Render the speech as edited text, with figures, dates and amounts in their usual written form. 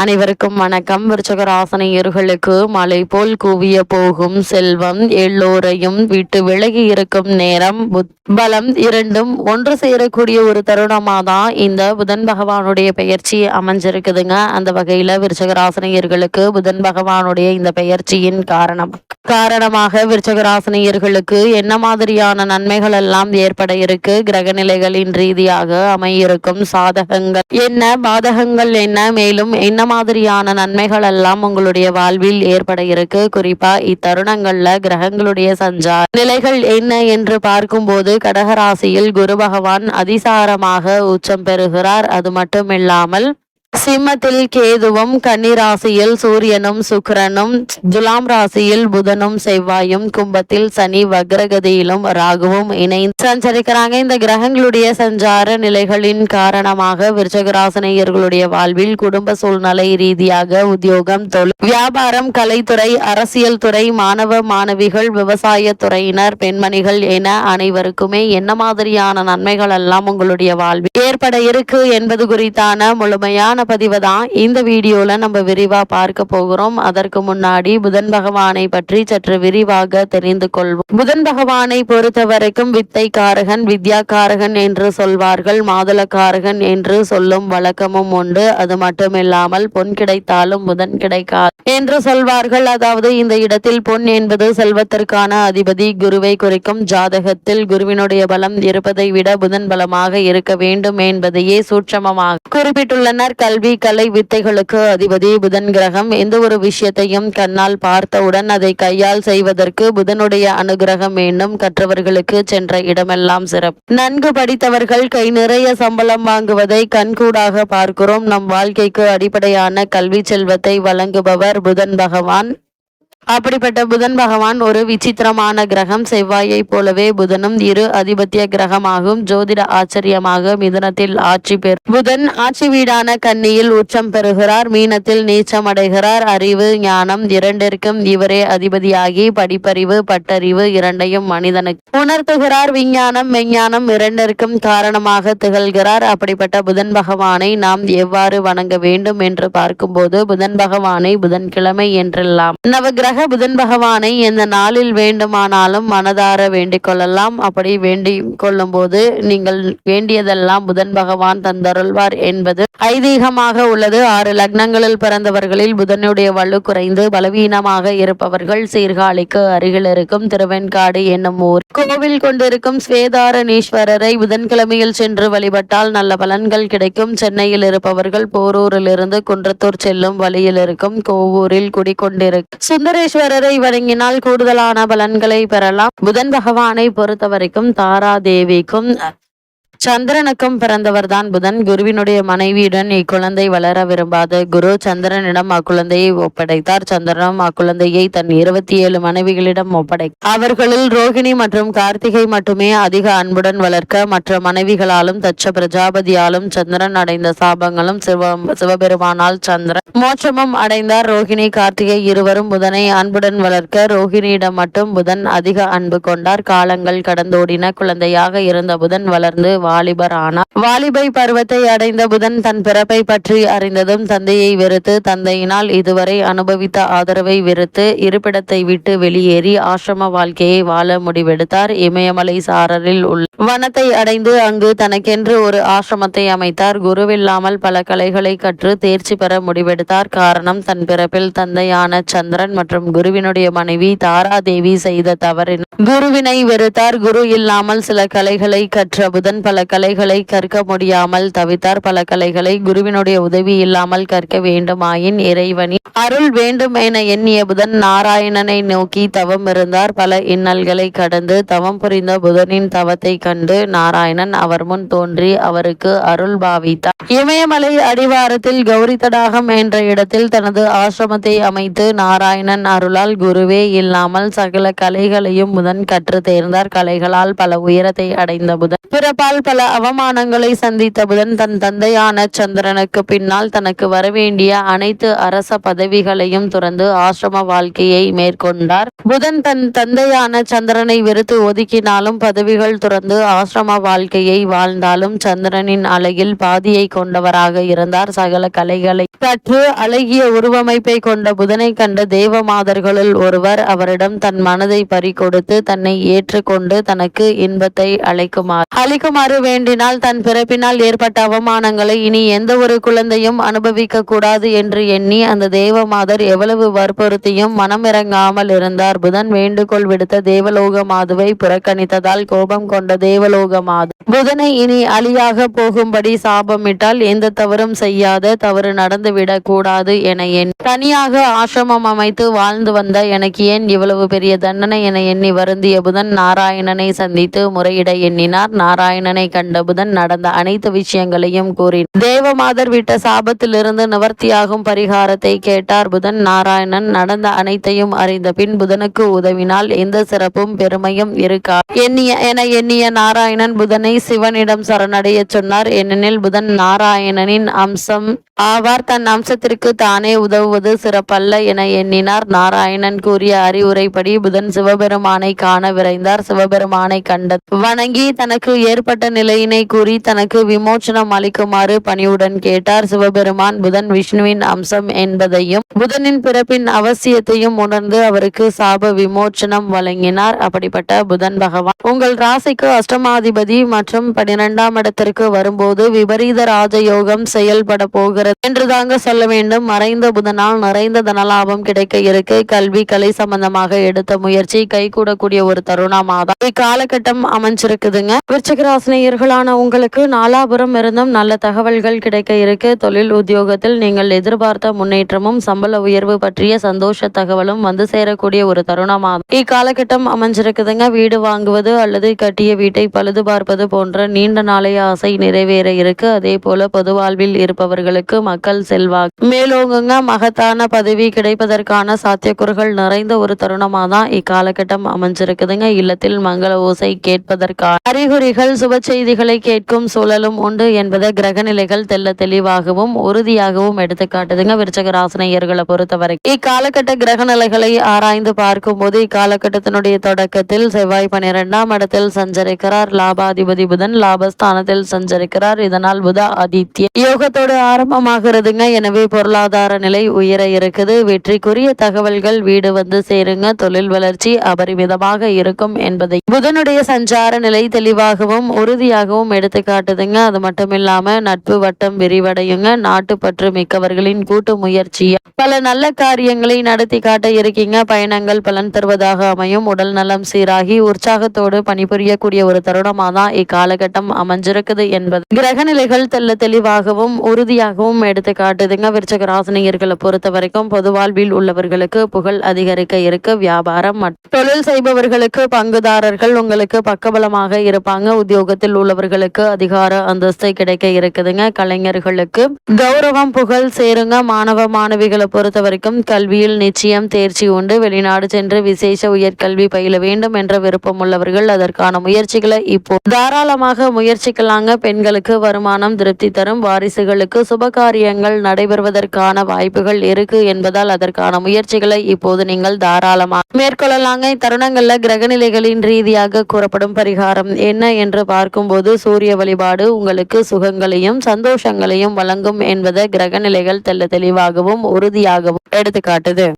அனைவருக்கும் வணக்கம். விருச்சகராசனியர்களுக்கு மலை போல் குவிய போகும் செல்வம், எல்லோரையும் விட்டு விலகி இருக்கும் நேரம், பலம் இரண்டும் ஒன்று சேரக்கூடிய ஒரு தருணமா தான் இந்த புதன் பகவானுடைய பெயர்ச்சி அமைஞ்சிருக்குதுங்க. அந்த வகையில விருச்சகராசனியர்களுக்கு புதன் பகவானுடைய இந்த பெயர்ச்சியின் காரணமாக விருச்சகராசனியர்களுக்கு என்ன மாதிரியான நன்மைகள் எல்லாம் ஏற்பட இருக்கு, கிரகநிலைகளின் ரீதியாக அமையிருக்கும் சாதகங்கள் என்ன, பாதகங்கள் என்ன, மேலும் என்ன மாதிரியான நன்மைகள் எல்லாம் உங்களுடைய வாழ்வில் ஏற்பட இருக்கு, குறிப்பா இத்தருணங்கள்ல கிரகங்களுடைய சஞ்சார நிலைகள் என்ன என்று பார்க்கும்போது கடகராசியில் குரு பகவான் அதிசாரமாக உச்சம் பெறுகிறார். அது மட்டுமில்லாமல் சிம்மத்தில் கேதுவும், கன்னிராசியில் சூரியனும் சுக்கிரனும், துலாம் ராசியில் புதனும் செவ்வாயும், கும்பத்தில் சனி வக்ரகதியிலும் ராகுவும் இணைந்து சஞ்சரிக்கிறாங்க. இந்த கிரகங்களுடைய சஞ்சார நிலைகளின் காரணமாக விருச்சகராசினியர்களுடைய வாழ்வில் குடும்ப சூழ்நிலை ரீதியாக உத்தியோகம், தொழில், வியாபாரம், கலைத்துறை, அரசியல் துறை, மாணவ மாணவிகள், விவசாய துறையினர், பெண்மணிகள் என அனைவருக்குமே என்ன மாதிரியான நன்மைகள் எல்லாம் உங்களுடைய வாழ்வில் ஏற்பட இருக்கு என்பது குறித்தான முழுமையான பதிவு தான் இந்த வீடியோல நம்ம விரிவா பார்க்க போகிறோம். அதற்கு முன்னாடி புதன் பகவானை பற்றி சற்று விரிவாக தெரிந்து கொள்வோம். புதன் பகவானை பொறுத்த வரைக்கும் வித்தை காரகன், வித்யா காரகன் என்று சொல்வார்கள். மாதுள காரகன் என்று சொல்லும் வழக்கமும் உண்டு. அது மட்டுமில்லாமல் பொன் கிடைத்தாலும் புதன் கிடைக்காது என்று சொல்வார்கள். அதாவது இந்த இடத்தில் பொன் என்பது செல்வத்திற்கான அதிபதி, குருவை குறிக்கும். ஜாதகத்தில் குருவினுடைய பலம் இருப்பதை விட புதன் பலமாக இருக்க வேண்டும் என்பதையே சூட்சமமாக குறிப்பிட்டுள்ளனர். கல்வி, கலை, வித்தைகளுக்கு அதிபதி புதன் கிரகம். எந்த ஒரு விஷயத்தையும் கண்ணால் பார்த்தவுடன் அதை கையால் செய்வதற்கு புதனுடைய அனுகிரகம் வேண்டும். கற்றவர்களுக்கு சென்ற இடமெல்லாம் சிறப்பு. நன்கு படித்தவர்கள் கை நிறைய சம்பளம் வாங்குவதை கண்கூடாக பார்க்கிறோம். நம் வாழ்க்கைக்கு அடிப்படையான கல்வி செல்வத்தை வழங்குபவர் புதன் பகவான். அப்படிப்பட்ட புதன் பகவான் ஒரு விசித்திரமான கிரகம். செவ்வாயை போலவே புதனும் இரு அதிபத்திய கிரகமாகும். ஜோதிட ஆச்சரியமாக மிதுனத்தில் ஆட்சி பெறும் புதன் ஆட்சி வீடான கன்னியில் உச்சம் பெறுகிறார். மீனத்தில் நீச்சம் அடைகிறார். அறிவு, ஞானம் இரண்டிற்கும் இவரே அதிபதியாகி படிப்பறிவு, பட்டறிவு இரண்டையும் மனிதனுக்கு உணர்த்துகிறார். விஞ்ஞானம், மெஞ்ஞானம் இரண்டிற்கும் காரணமாக திகழ்கிறார். அப்படிப்பட்ட புதன் பகவானை நாம் எவ்வாறு வணங்க வேண்டும் என்று பார்க்கும்போது புதன் பகவானை புதன்கிழமை என்றெல்லாம் நவகிரக புதன் பகவானை எந்த நாளில் வேண்டுமானாலும் மனதார வேண்டிக் கொள்ளலாம். அப்படி வேண்டி கொள்ளும் போது நீங்கள் வேண்டியதெல்லாம் புதன் பகவான் தந்தருள்வார் என்பது ஐதீகமாக உள்ளது. 6 லக்னங்களில் பிறந்தவர்களில் புதனுடைய வலு குறைந்து பலவீனமாக இருப்பவர்கள் சீர்காழிக்கு அருகில் இருக்கும் திருவெண்காடு என்னும் ஊர் கோவில் கொண்டிருக்கும் ஸ்வேதாரணீஸ்வரரை புதன்கிழமையில் சென்று வழிபட்டால் நல்ல பலன்கள் கிடைக்கும். சென்னையில் இருப்பவர்கள் போரூரில் இருந்து குன்றத்தூர் செல்லும் வழியில் இருக்கும் கோவூரில் குடிக்கொண்டிருக்கும் சுந்தரேஸ்வரரை வணங்கினால் கூடுதலான பலன்களை பெறலாம். புதன் பகவானை பொறுத்த வரைக்கும் தாரா தேவிக்கும் சந்திரனுக்கும் பிறந்தவர் தான் புதன். குருவினுடைய மனைவியுடன் இக்குழந்தை வளர விரும்பாத குரு சந்திரனிடம் அக்குழந்தையை ஒப்படைத்தார். சந்திரனும் அக்குழந்தையை தன் 27 மனைவிகளிடம் அவர்களில் ரோகிணி மற்றும் கார்த்திகை மட்டுமே அதிக அன்புடன் வளர்க்க மற்ற மனைவிகளாலும் தட்ச பிரஜாபதியாலும் சந்திரன் அடைந்த சாபங்களும் சிவபெருமானால் சந்திரன் மோட்சமும் அடைந்தார். ரோகிணி, கார்த்திகை இருவரும் புதனை அன்புடன் வளர்க்க ரோகிணியிடம் மட்டும் புதன் அதிக அன்பு கொண்டார். காலங்கள் கடந்தோடின. குழந்தையாக இருந்த புதன் வளர்ந்து வாலிபர் ஆனார். வாலிபை பருவத்தை அடைந்த புதன் தன் பிறப்பை பற்றி அறிந்ததும் தந்தையை வெறுத்து, தந்தையினால் இதுவரை அனுபவித்த ஆதரவை வெறுத்து இருப்பிடத்தை விட்டு வெளியேறி ஆசிரம வாழ்க்கையை வாழ முடிவெடுத்தார். இமயமலை சாரரில் உள்ள வனத்தை அடைந்து அங்கு தனக்கென்று ஒரு ஆசிரமத்தை அமைத்தார். குருவில்லாமல் பல கலைகளை கற்று தேர்ச்சி பெற முடிவெடுத்தார். காரணம், தன் பிறப்பில் தந்தையான சந்திரன் மற்றும் குருவினுடைய மனைவி தாராதேவி செய்த தவறின் குருவினை வெறுத்தார். குரு இல்லாமல் சில கலைகளை கற்ற புதன் பல கலைகளை கற்க முடியாமல் தவித்தார். பல கலைகளை குருவினுடைய உதவி இல்லாமல் கற்க வேண்டுமாயின் இறைவனின் அருள் வேண்டும் என எண்ணிய புதன் நாராயணனை நோக்கி தவம் இருந்தார். பல இன்னல்களை கடந்து தவம் புரிந்த புதனின் தவத்தை கண்டு நாராயணன் அவர் முன் தோன்றி அவருக்கு அருள் பாவித்தார். இமயமலை அடிவாரத்தில் கௌரி தடாகம் என்ற இடத்தில் தனது ஆசிரமத்தை அமைத்து நாராயணன் அருளால் குருவே இல்லாமல் சகல கலைகளையும் புதன் கற்று தேர்ந்தார். கலைகளால் பல உயரத்தை அடைந்த புதன் பிறப்பால் பல அவமானங்களை சந்தித்த புதன் தன் தந்தையான சந்திரனுக்கு பின்னால் தனக்கு வரவேண்டிய அனைத்து அரச பதவிகளையும் துறந்து ஆசிரம வாழ்க்கையை மேற்கொண்டார். புதன் தன் தந்தையான சந்திரனை வெறுத்து ஒதுக்கினாலும் பதவிகள் துறந்து ஆசிரம வாழ்க்கையை வாழ்ந்தாலும் சந்திரனின் அழகில் பாதியை கொண்டவராக இருந்தார். சகல கலைகளை கற்று அழகிய உருவமைப்பை கொண்ட புதனை கண்ட தேவமாதர்களுள் ஒருவர் அவரிடம் தன் மனதை பறிகொடுத்து தன்னை ஏற்றுக்கொண்டு தனக்கு இன்பத்தை அளிக்குமாறு வேண்டினால் தன் பிறப்பினால் ஏற்பட்ட அவமானங்களை இனி எந்த ஒரு குழந்தையும் அனுபவிக்க கூடாது என்று எண்ணி அந்த தேவமாதர் எவ்வளவு வற்புறுத்தியும் மனமிறங்காமல் இருந்தார். புதன் வேண்டுகோள் விடுத்த தேவலோக மாதுவை புறக்கணித்ததால் கோபம் கொண்ட தேவலோக மாது புதனை இனி அழியாக போகும்படி சாபமிட்டால் எந்த தவறும் செய்யாத தவறு நடந்துவிடக் கூடாது என எண்ணி தனியாக ஆசிரமம் அமைத்து வாழ்ந்து வந்த எனக்கு ஏன் இவ்வளவு பெரிய தண்டனை என எண்ணி வருந்திய புதன் நாராயணனை சந்தித்து முறையிட எண்ணினார். நாராயணனை கண்ட புதன் நடந்த அனைத்து விஷயங்களையும் கூறினார். தேவமாதர் விட்ட சாபத்திலிருந்து நிவர்த்தியாகும் பரிகாரத்தை கேட்டார். புதன் நாராயணன் நடந்த அனைத்தையும் அறிந்த பின் புதனுக்கு உதவினால் எந்த சிறப்பும் பெருமையும் இருக்கா எண்ணிய நாராயணன் புதனை சிவனிடம் சரணடைய சொன்னார். ஏனெனில் புதன் நாராயணனின் அம்சம் ஆவார். தன் அம்சத்திற்கு தானே உதவுவது சிறப்பல்ல என எண்ணினார். நாராயணன் கூறிய அறிவுரைப்படி புதன் சிவபெருமானை காண விரைந்தார். சிவபெருமானை கண்ட வணங்கி தனக்கு ஏற்பட்ட நிலையினை கூறி தனக்கு விமோச்சனம் அளிக்குமாறு பணிவுடன் கேட்டார். சிவபெருமான் புதன் விஷ்ணுவின் அம்சம் என்பதையும் புதனின் பிறப்பின் அவசியத்தையும் உணர்ந்து அவருக்கு சாப விமோச்சனம் வழங்கினார். அப்படிப்பட்ட புதன் பகவான் உங்கள் ராசிக்கு அஷ்டமாதிபதி மற்றும் 12ஆம் இடத்திற்கு வரும்போது விபரீத ராஜயோகம் செயல்பட போகிறது என்று தாங்க சொல்ல வேண்டும். மறைந்த புதனால் நிறைந்த தனலாபம் கிடைக்க இருக்கு. கல்வி கலை சம்பந்தமாக எடுத்த முயற்சி கைகூடக்கூடிய ஒரு தருணமாக இக்காலகட்டம் அமைஞ்சிருக்குதுங்க. விருச்சிக ராசினியர்களான உங்களுக்கு நாலாபுரம் இருந்தும் நல்ல தகவல்கள் கிடைக்க இருக்கு. தொழில் உத்தியோகத்தில் நீங்கள் எதிர்பார்த்த முன்னேற்றமும் சம்பள உயர்வு பற்றிய சந்தோஷ தகவலும் வந்து சேரக்கூடிய ஒரு தருணமாக இக்காலகட்டம் அமைஞ்சிருக்குதுங்க. வீடு வாங்குவது அல்லது கட்டிய வீட்டை பழுது பார்ப்பது போன்ற நீண்ட நாளைய ஆசை நிறைவேற இருக்கு. அதே போல பொது வாழ்வில் இருப்பவர்களுக்கு மக்கள் செல்வாக்கு மேலோங்குங்க. மகத்தான பதவி கிடைப்பதற்கான சாத்தியக்கூறுகள் நிறைந்த ஒரு தருணமாக தான் இக்காலகட்டம் அமைஞ்சிருக்குதுங்க. இல்லத்தில் மங்கள ஓசை கேட்பதற்கான அறிகுறிகள் சுப செய்திகளை கேட்கும் சூழலும் உண்டு என்பதை கிரக நிலைகள் தெல்ல தெளிவாகவும் உறுதியாகவும் எடுத்து காட்டுதுங்க. விருச்சிக ராசினியர்களை பொறுத்தவரை இக்காலகட்ட கிரக நிலைகளை ஆராய்ந்து பார்க்கும் போது இக்காலகட்டத்தினுடைய தொடக்கத்தில் செவ்வாய் 12ஆம் இடத்தில் சஞ்சரிக்கிறார். லாபாதிபதி புதன் லாபஸ்தானத்தில் சஞ்சரிக்கிறார். இதனால் புத ஆதித்ய யோகத்தோடு ஆரம்பமாகிறதுங்க. எனவே பொருளாதார நிலை உயர இருக்குது. வெற்றிக்குரிய தகவல்கள் வீடு வந்து சேருங்க. தொழில் வளர்ச்சி அபரிமிதமாக இருக்கும் என்பதை புதனுடைய சஞ்சார நிலை தெளிவாகவும் உறுதியாகவும் எடுத்து காட்டுதுங்க. அது மட்டும் இல்லாம நட்பு வட்டம் விரிவடையுங்க. நாட்டுப்பற்று மிக்கவர்களின் கூட்டு முயற்சிய பல நல்ல காரியங்களை நடத்தி காட்ட இருக்கீங்க. பயணங்கள் பலன் தருவதாக அமையும். உடல் நலம் சீராகி உற்சாகத்தோடு பணிபுரியக்கூடிய ஒரு தருணமாக தான் இக்காலகட்டம் அமைஞ்சிருக்குது என்பது கிரக நிலைகள் தெல்ல தெளிவாகவும் உறுதியாகவும் எடுத்து காட்டுதுங்க. விருச்சிக ராசினியர்களை பொறுத்த வரைக்கும் பொது வாழ்வில் உள்ளவர்களுக்கு புகழ் அதிகரிக்க இருக்கு. வியாபாரம் மற்றும் தொழில் செய்பவர்களுக்கு பங்குதாரர்கள் உங்களுக்கு பக்கபலமாக இருப்பாங்க. உத்தியோகத்தில் உள்ளவர்களுக்கு அதிகார அந்தஸ்து கிடைக்க இருக்குதுங்க. கலைஞர்களுக்கு கௌரவம் புகழ் சேருங்க. மாணவ மாணவிகளை பொறுத்த வரைக்கும் கல்வியில் நிச்சயம் தேர்ச்சி உண்டு. வெளிநாடு சென்று விசேஷ உயர்கல்வி பயில வேண்டும் என்ற விருப்பம் உள்ளவர்கள் அதற்கான முயற்சிகளை இப்போ தாராளமாக முயற்சிக்கலாங்க. பெண்களுக்கு வருமானம் திருப்தி தரும். வாரிசுகளுக்கு சுபகாரியங்கள் நடைபெறுவதற்கான வாய்ப்புகள் இருக்கு என்பதால் அதற்கான முயற்சிகளை இப்போது நீங்கள் தாராளமாக மேற்கொள்ளலாங்க. இத்தருணங்கள்ல கிரகநிலைகளின் ரீதியாக கூறப்படும் பரிகாரம் என்ன என்று பார்க்கும்போது சூரிய வழிபாடு உங்களுக்கு சுகங்களையும் சந்தோஷங்களையும் வழங்கும் என்பதை கிரகநிலைகள் தெல்ல தெளிவாகவும் உறுதியாகவும் எடுத்துக்காட்டுது.